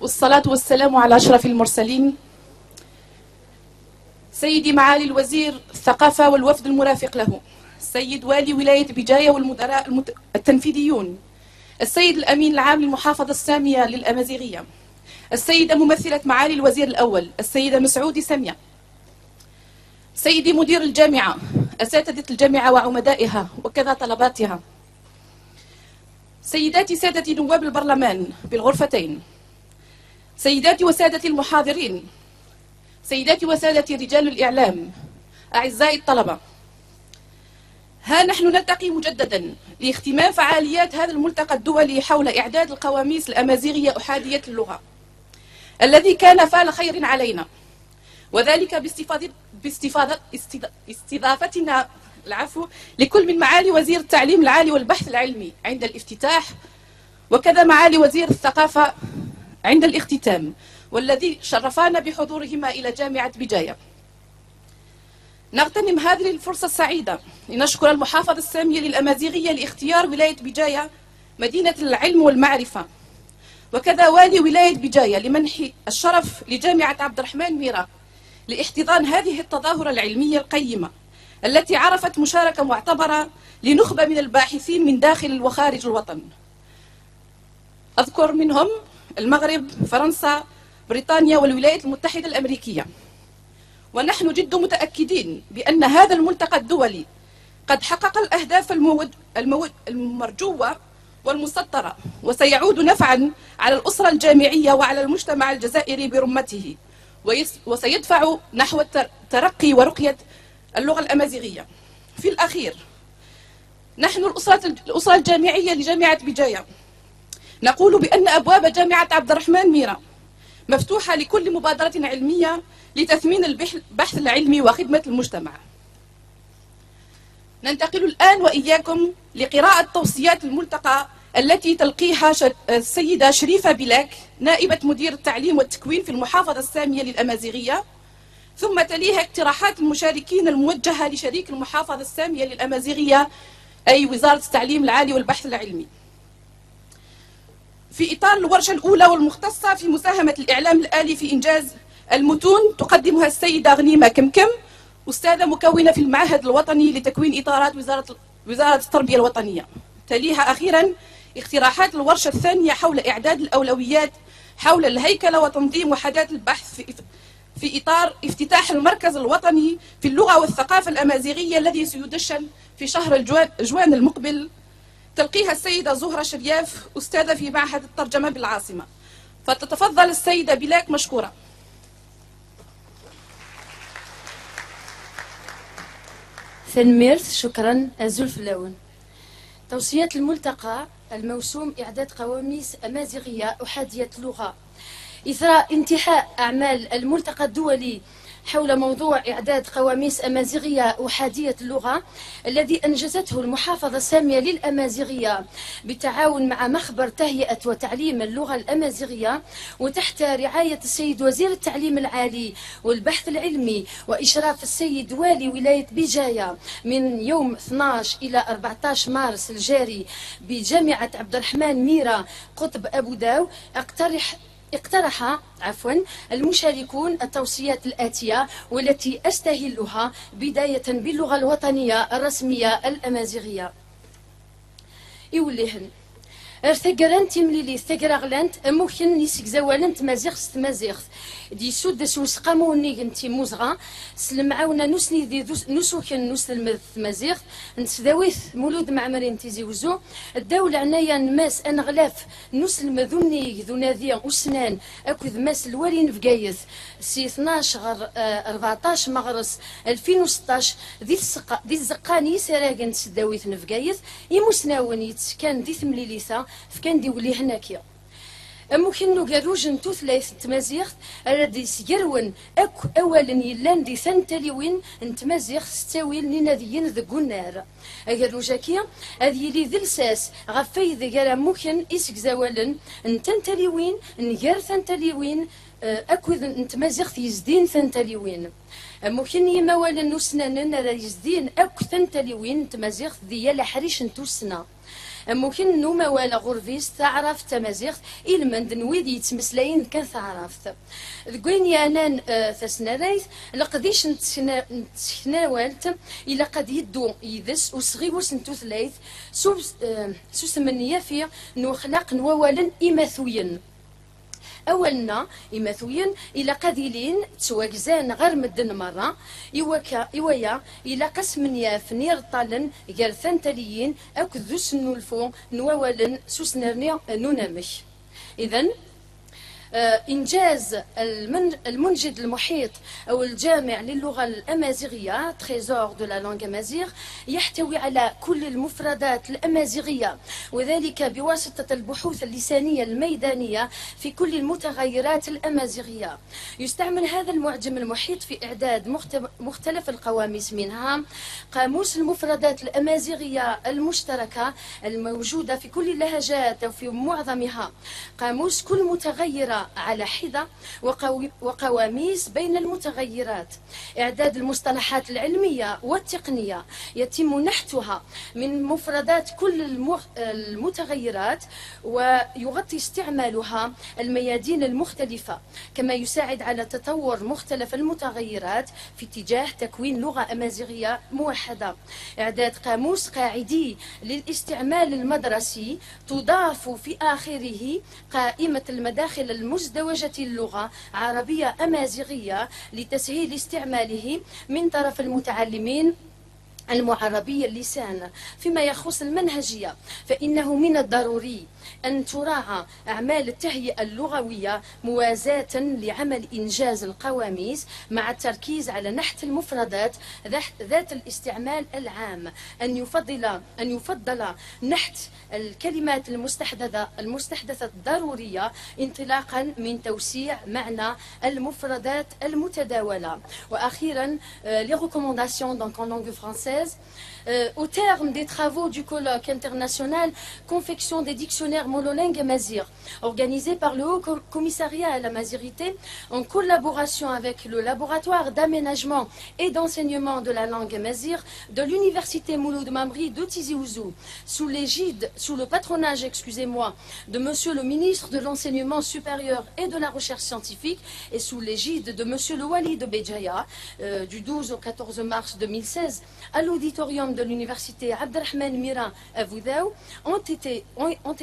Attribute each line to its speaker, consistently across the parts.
Speaker 1: والصلاة والسلام على أشرف المرسلين سيدي معالي الوزير الثقافة والوفد المرافق له، السيد والي ولاية بجاية والمدراء التنفيذيون، السيد الأمين العام للمحافظة السامية للأمازيغية، السيدة ممثلة معالي الوزير الأول السيدة مسعودي سامية، سيدي مدير الجامعة، أساتذة الجامعة وعمدائها وكذا طلباتها، سيداتي سادتي نواب البرلمان بالغرفتين، سيداتي وسادتي المحاضرين، سيداتي وسادتي رجال الإعلام، أعزائي الطلبة، ها نحن نلتقي مجددا لاختتام فعاليات هذا الملتقى الدولي حول إعداد القواميس الأمازيغية أحادية اللغة الذي كان فال خير علينا، وذلك باستضافتنا لكل من معالي وزير التعليم العالي والبحث العلمي عند الافتتاح، وكذا معالي وزير الثقافة عند الاختتام، والذي شرفانا بحضورهما إلى جامعة بجاية. نغتنم هذه الفرصة السعيدة لنشكر المحافظة السامية للأمازيغية لاختيار ولاية بجاية مدينة العلم والمعرفة، وكذا والي ولاية بجاية لمنح الشرف لجامعة عبد الرحمن ميرا لاحتضان هذه التظاهرة العلمية القيمة التي عرفت مشاركة معتبرة لنخبة من الباحثين من داخل وخارج الوطن. أذكر منهم المغرب، فرنسا، بريطانيا والولايات المتحدة الأمريكية. ونحن جد متأكدين بأن هذا الملتقى الدولي قد حقق الأهداف المرجوة والمسطرة، وسيعود نفعا على الأسرة الجامعية وعلى المجتمع الجزائري برمته، وسيدفع نحو الترقي ورقية اللغة الأمازيغية. في الأخير نحن الأسرة الجامعية لجامعة بجاية نقول بأن أبواب جامعة عبد الرحمن ميرا مفتوحة لكل مبادرة علمية لتثمين البحث العلمي وخدمة المجتمع. ننتقل الآن وإياكم لقراءة توصيات الملتقى التي تلقيها السيدة شريفة بلاك نائبة مدير التعليم والتكوين في المحافظة السامية للأمازيغية، ثم تليها اقتراحات المشاركين الموجهة لشريك المحافظة السامية للأمازيغية أي وزارة التعليم العالي والبحث العلمي. في إطار الورشة الأولى والمختصة في مساهمة الإعلام الآلي في إنجاز المتون تقدمها السيدة غنيمة كمكم، أستاذة مكونة في المعهد الوطني لتكوين إطارات وزارة التربية الوطنية. تليها أخيرا اقتراحات الورشة الثانية حول إعداد الأولويات حول الهيكلة وتنظيم وحدات البحث في إطار افتتاح المركز الوطني في اللغة والثقافة الأمازيغية الذي سيدشن في شهر جوان المقبل. تلقيها السيدة زهرة شرياف أستاذة في معهد الترجمة بالعاصمة. فتتفضل السيدة بلاك مشكورة.
Speaker 2: ثنميرث شكرا أزول اللون. توصيات الملتقى الموسوم إعداد قواميس أمازيغية أحادية اللغة. إثر انتهاء أعمال الملتقى الدولي حول موضوع إعداد قواميس أمازيغية أحادية اللغة الذي أنجزته المحافظة السامية للأمازيغية بالتعاون مع مخبر تهيئة وتعليم اللغة الأمازيغية وتحت رعاية السيد وزير التعليم العالي والبحث العلمي وإشراف السيد والي ولاية بجاية من يوم 12 إلى 14 مارس الجاري بجامعة عبد الرحمن ميرا قطب أبو داو. اقترح المشاركون التوصيات الآتية والتي أستهلها بداية باللغة الوطنية الرسمية الأمازيغية. يوليهن ارثقران تمليلي ثقراغلانت ممكن نسك زوالنت مازيغس تمازيغ دي سود سوس قاموني انتي موزغا سلمعاونا نسني دي نسوكن نسلم مازيغ نسداويث مولود معمرين تيزي وزو الدولة عنايا نماس انغلاف نسلم ذوني ذوناذيا وسنان اكوذ ماس الوالين فقايث سي 12 غير 14 مغرس 2016 دي الزقاني سراغن سداويث نفقايث يمسناون يتسكان دي ثمليليثا فكان دي ولي هناكيا ممكن نو قروج نتو ثلاث تمازيغ الذي سيرون اولا يلان دي ثنتليوين نتمازيغ ستاويل نيناديين ذقو النار قروجاكيا هذه لي ذلساس غفاي ذي ممكن اسك زوالا نتنتليوين نجار ثنتليوين اكوذ نتمازيغ يزدين ثنتليوين ممكن يماولا نوسنان يزدين اكو ثنتليوين نتمازيغ ذي يلا حريش نتوسنا ممكن نوما ولا غرفيس تعرف تمازيغت إلمن دنويد يتمسلاين كان تعرفت ذكوين يانان ثسناريث لقديش نتسناوالت إلا قد يدو يدس وصغيوس نتوثلايث سوس من يافي نخلق نوالا إماثوين أولنا إماثوين إلا قذيلين تواكزان غير مدن مرة إوايا إلا قسم ياف نير طالن غير ثنتليين أو كذوس نولفو نوالا سوس نرني نونامش إذن إنجاز المنجد المحيط أو الجامع للغة الأمازيغية تريزور دو لا لانغ أمازيغ يحتوي على كل المفردات الأمازيغية وذلك بواسطة البحوث اللسانية الميدانية في كل المتغيرات الأمازيغية. يستعمل هذا المعجم المحيط في إعداد مختلف القواميس منها قاموس المفردات الأمازيغية المشتركة الموجودة في كل اللهجات وفي معظمها، قاموس كل متغيرة على حدة وقواميس بين المتغيرات، إعداد المصطلحات العلمية والتقنية يتم نحتها من مفردات كل المتغيرات ويغطي استعمالها الميادين المختلفة، كما يساعد على تطور مختلف المتغيرات في اتجاه تكوين لغة أمازيغية موحدة. إعداد قاموس قاعدي للاستعمال المدرسي تضاف في آخره قائمة المداخل المزدوجة اللغة عربية أمازيغية لتسهيل استعماله من طرف المتعلمين المعربي اللسان. فيما يخص المنهجية فإنه من الضروري أن تراعى أعمال التهيئة اللغوية موازاة لعمل إنجاز القواميس مع التركيز على نحت المفردات ذات الاستعمال العام، أن يفضل نحت الكلمات المستحدثة الضرورية انطلاقا من توسيع معنى المفردات المتداولة. وأخيرا les recommandations donc en langue française. Au terme des travaux du colloque international Confection des dictionnaires monolingues amazigh, organisé par le Haut Commissariat à la Mazirité, en collaboration avec le laboratoire d'aménagement et d'enseignement de la langue amazigh de l'université Mouloud Mamri de Tizi Ouzou, sous le patronage, de Monsieur le ministre de l'Enseignement supérieur et de la Recherche scientifique et sous l'égide de Monsieur le Wali de Béjaïa, du 12 au 14 mars 2016, à l'auditorium de l'université Abdelrahman Mira à Voudaou, ont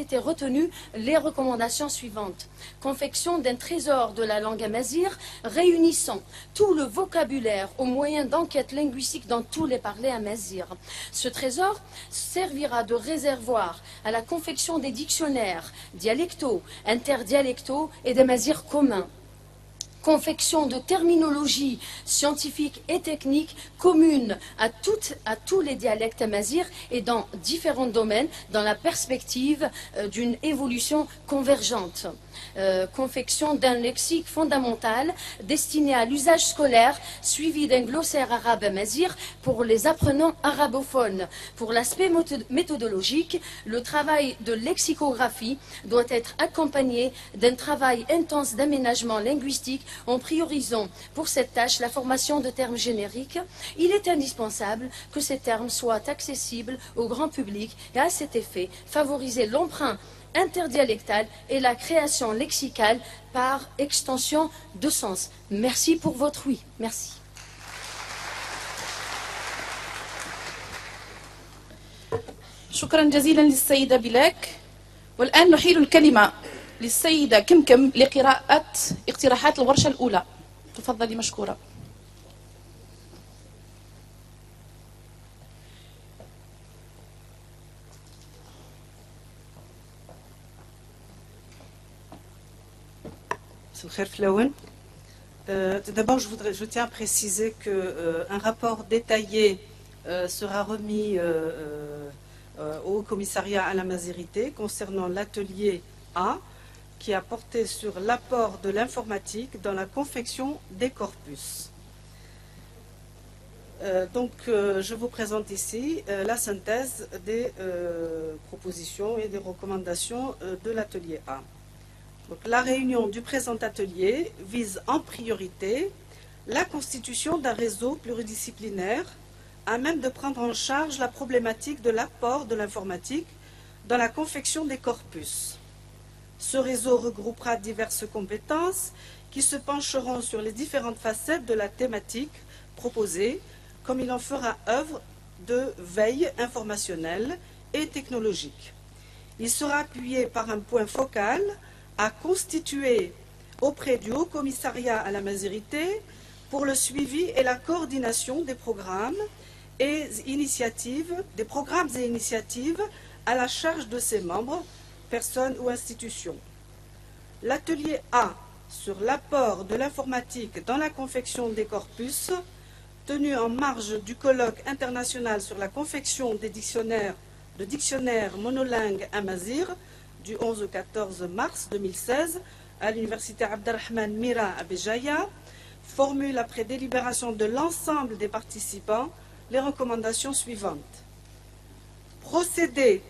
Speaker 2: été retenues les recommandations suivantes. Confection d'un trésor de la langue amazigh réunissant tout le vocabulaire au moyen d'enquêtes linguistiques dans tous les parlers amazigh. Ce trésor servira de réservoir à la confection des dictionnaires dialectaux, interdialectaux et d'amazigh communs. Confection de terminologie scientifique et technique commune à tous les dialectes amazigh et dans différents domaines dans la perspective d'une évolution convergente. Confection d'un lexique fondamental destiné à l'usage scolaire suivi d'un glossaire arabe amazigh pour les apprenants arabophones. Pour l'aspect méthodologique, le travail de lexicographie doit être accompagné d'un travail intense d'aménagement linguistique en priorisant pour cette tâche la formation de termes génériques. Il est indispensable que ces termes soient accessibles au grand public et à cet effet favoriser l'emprunt interdialectale et la création lexicale par extension de sens. Merci pour votre oui. Merci.
Speaker 1: شكرا جزيلا للسيدة بلاك. والآن نحيل الكلمة للسيدة كمكم لقراءة اقتراحات الورشة الأولى. تفضلي مشكورة.
Speaker 3: D'abord, je tiens à préciser qu'un rapport détaillé sera remis au commissariat à la Mazirité concernant l'atelier A qui a porté sur l'apport de l'informatique dans la confection des corpus. Je vous présente ici la synthèse des propositions et des recommandations de l'atelier A. Donc, la réunion du présent atelier vise en priorité la constitution d'un réseau pluridisciplinaire à même de prendre en charge la problématique de l'apport de l'informatique dans la confection des corpus. Ce réseau regroupera diverses compétences qui se pencheront sur les différentes facettes de la thématique proposée, comme il en fera œuvre de veille informationnelle et technologique. Il sera appuyé par un point focal à constituer auprès du Haut Commissariat à la Mazirité pour le suivi et la coordination des programmes et initiatives à la charge de ses membres, personnes ou institutions. L'atelier A sur l'apport de l'informatique dans la confection des corpus, tenu en marge du colloque international sur la confection des dictionnaires monolingues amazigh du 11 au 14 mars 2016 à l'université Abderrahman Mira à Béjaïa, formule après délibération de l'ensemble des participants les recommandations suivantes. Procéder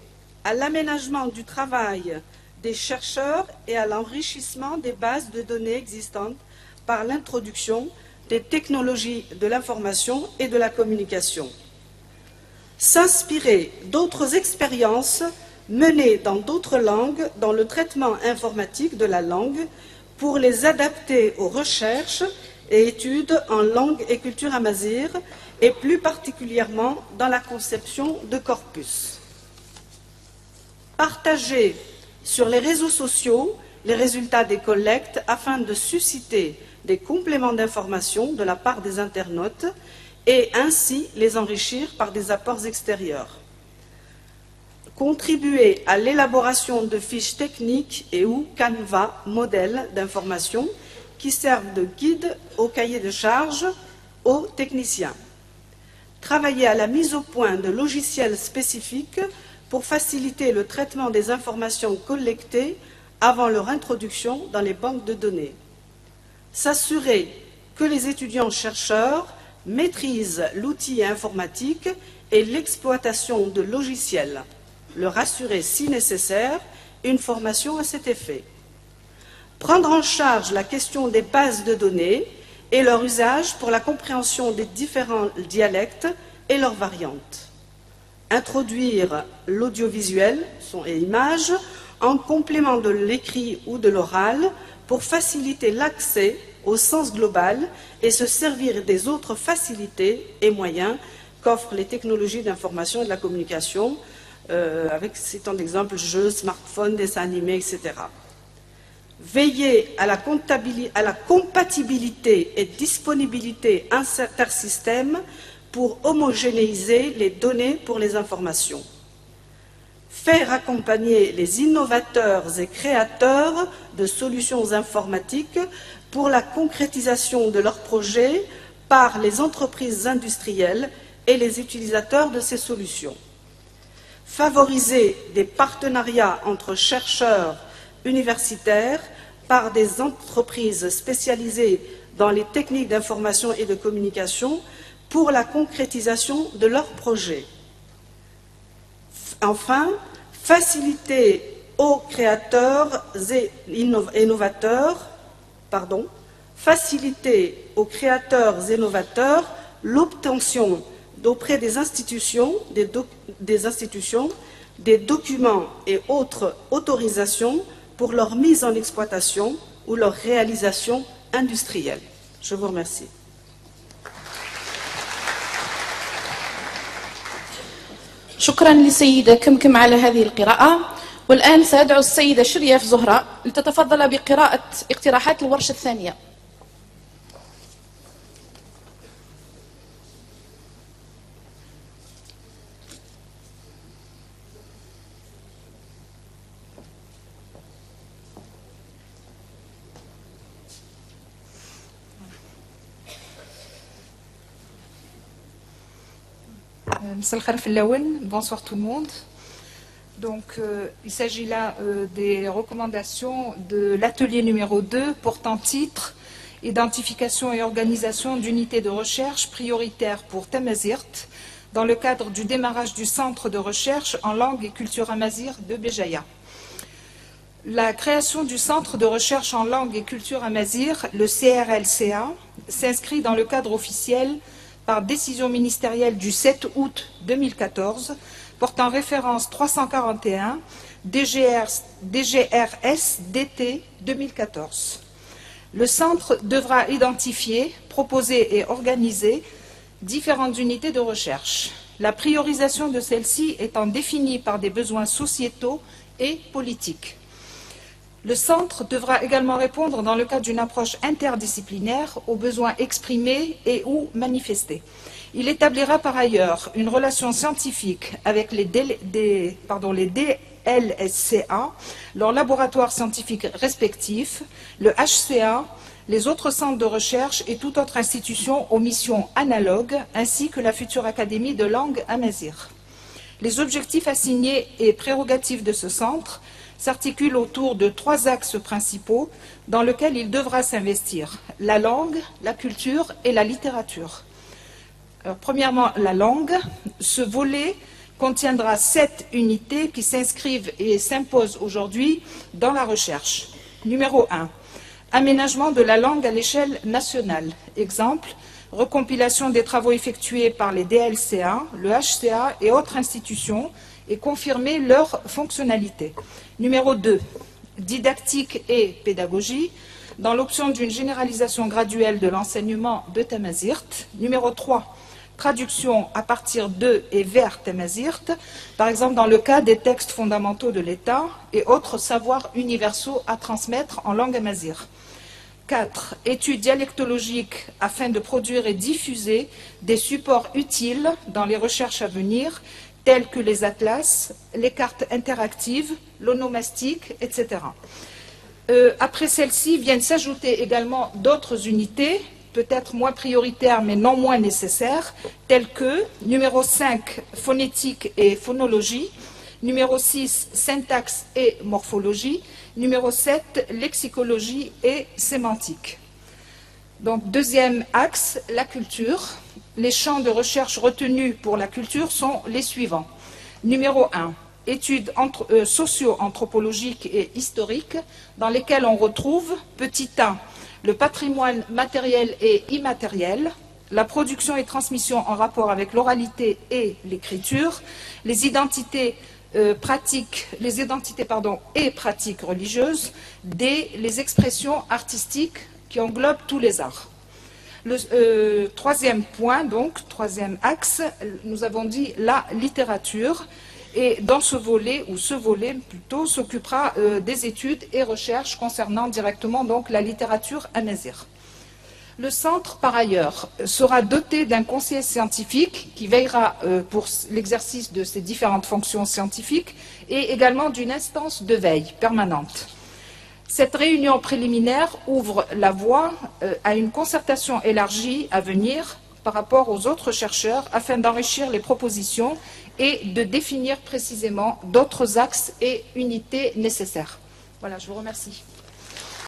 Speaker 3: à l'aménagement du travail des chercheurs et à l'enrichissement des bases de données existantes par l'introduction des technologies de l'information et de la communication. S'inspirer d'autres expériences menées dans d'autres langues dans le traitement informatique de la langue pour les adapter aux recherches et études en langue et culture amazigh et plus particulièrement dans la conception de corpus. Partager sur les réseaux sociaux les résultats des collectes afin de susciter des compléments d'information de la part des internautes et ainsi les enrichir par des apports extérieurs. Contribuer à l'élaboration de fiches techniques et ou canevas modèles d'information qui servent de guide au cahier de charges aux techniciens. Travailler à la mise au point de logiciels spécifiques pour faciliter le traitement des informations collectées avant leur introduction dans les banques de données. S'assurer que les étudiants-chercheurs maîtrisent l'outil informatique et l'exploitation de logiciels. Leur assurer, si nécessaire, une formation à cet effet. Prendre en charge la question des bases de données et leur usage pour la compréhension des différents dialectes et leurs variantes. Introduire l'audiovisuel, son et images, en complément de l'écrit ou de l'oral pour faciliter l'accès au sens global et se servir des autres facilités et moyens qu'offrent les technologies d'information et de la communication, avec citant d'exemples jeux, smartphones, dessins animés, etc. Veiller à la compatibilité et disponibilité intersystème pour homogénéiser les données pour les informations. Faire accompagner les innovateurs et créateurs de solutions informatiques pour la concrétisation de leurs projets par les entreprises industrielles et les utilisateurs de ces solutions. Favoriser des partenariats entre chercheurs universitaires par des entreprises spécialisées dans les techniques d'information et de communication pour la concrétisation de leurs projets. Enfin, faciliter aux créateurs et innovateurs, l'obtention d'auprès des institutions, des documents et autres autorisations pour leur mise en exploitation ou leur réalisation industrielle. Je vous remercie.
Speaker 1: شكرا للسيدة كمكم على هذه القراءة، والآن سأدعو السيدة شريف زهرة لتتفضل بقراءة اقتراحات الورشة الثانية.
Speaker 4: Bonsoir tout le monde. Donc, il s'agit là des recommandations de l'atelier numéro 2 portant titre « Identification et organisation d'unités de recherche prioritaires pour Tamazirt » dans le cadre du démarrage du centre de recherche en langue et culture amazigh de Béjaïa. La création du centre de recherche en langue et culture amazigh, le CRLCA, s'inscrit dans le cadre officiel par décision ministérielle du 7 août 2014 portant référence 341 DGRS DT 2014. Le centre devra identifier, proposer et organiser différentes unités de recherche. La priorisation de celles-ci étant définie par des besoins sociétaux et politiques. Le centre devra également répondre, dans le cadre d'une approche interdisciplinaire, aux besoins exprimés et ou manifestés. Il établira par ailleurs une relation scientifique avec les DLSCA, leurs laboratoires scientifiques respectifs, le HCA, les autres centres de recherche et toute autre institution aux missions analogues, ainsi que la future Académie de langue amazigh. Les objectifs assignés et prérogatives de ce centre s'articulent autour de 3 axes principaux dans lesquels il devra s'investir: la langue, la culture et la littérature. Alors, premièrement, la langue. Ce volet contiendra 7 unités qui s'inscrivent et s'imposent aujourd'hui dans la recherche. Numéro 1. Aménagement de la langue à l'échelle nationale. Exemple, recompilation des travaux effectués par les DLCA, le HCA et autres institutions et confirmer leur fonctionnalité. Numéro 2. Didactique et pédagogie, dans l'option d'une généralisation graduelle de l'enseignement de Tamazight. Numéro 3. Traduction à partir de et vers Tamazight, par exemple dans le cas des textes fondamentaux de l'État et autres savoirs universaux à transmettre en langue amazigh. 4. Études dialectologiques afin de produire et diffuser des supports utiles dans les recherches à venir, tels que les atlas, les cartes interactives, l'onomastique, etc. Après celles-ci viennent s'ajouter également d'autres unités, peut-être moins prioritaires mais non moins nécessaires, telles que numéro 5, phonétique et phonologie, numéro 6, syntaxe et morphologie, numéro 7, lexicologie et sémantique. Donc, deuxième axe, la culture. Les champs de recherche retenus pour la culture sont les suivants. Numéro 1, études socio-anthropologiques et historiques, dans lesquelles on retrouve, petit 1, le patrimoine matériel et immatériel, la production et transmission en rapport avec l'oralité et l'écriture, les identités pratiques et pratiques religieuses, les expressions artistiques qui englobent tous les arts. Le troisième point, donc, troisième axe, nous avons dit la littérature. Et dans ce volet plutôt, s'occupera des études et recherches concernant directement donc la littérature amazigh. Le centre, par ailleurs, sera doté d'un conseiller scientifique qui veillera pour l'exercice de ces différentes fonctions scientifiques et également d'une instance de veille permanente. Cette réunion préliminaire ouvre la voie à une concertation élargie à venir par rapport aux autres chercheurs afin d'enrichir les propositions et de définir précisément d'autres axes et unités nécessaires. Voilà, je vous remercie.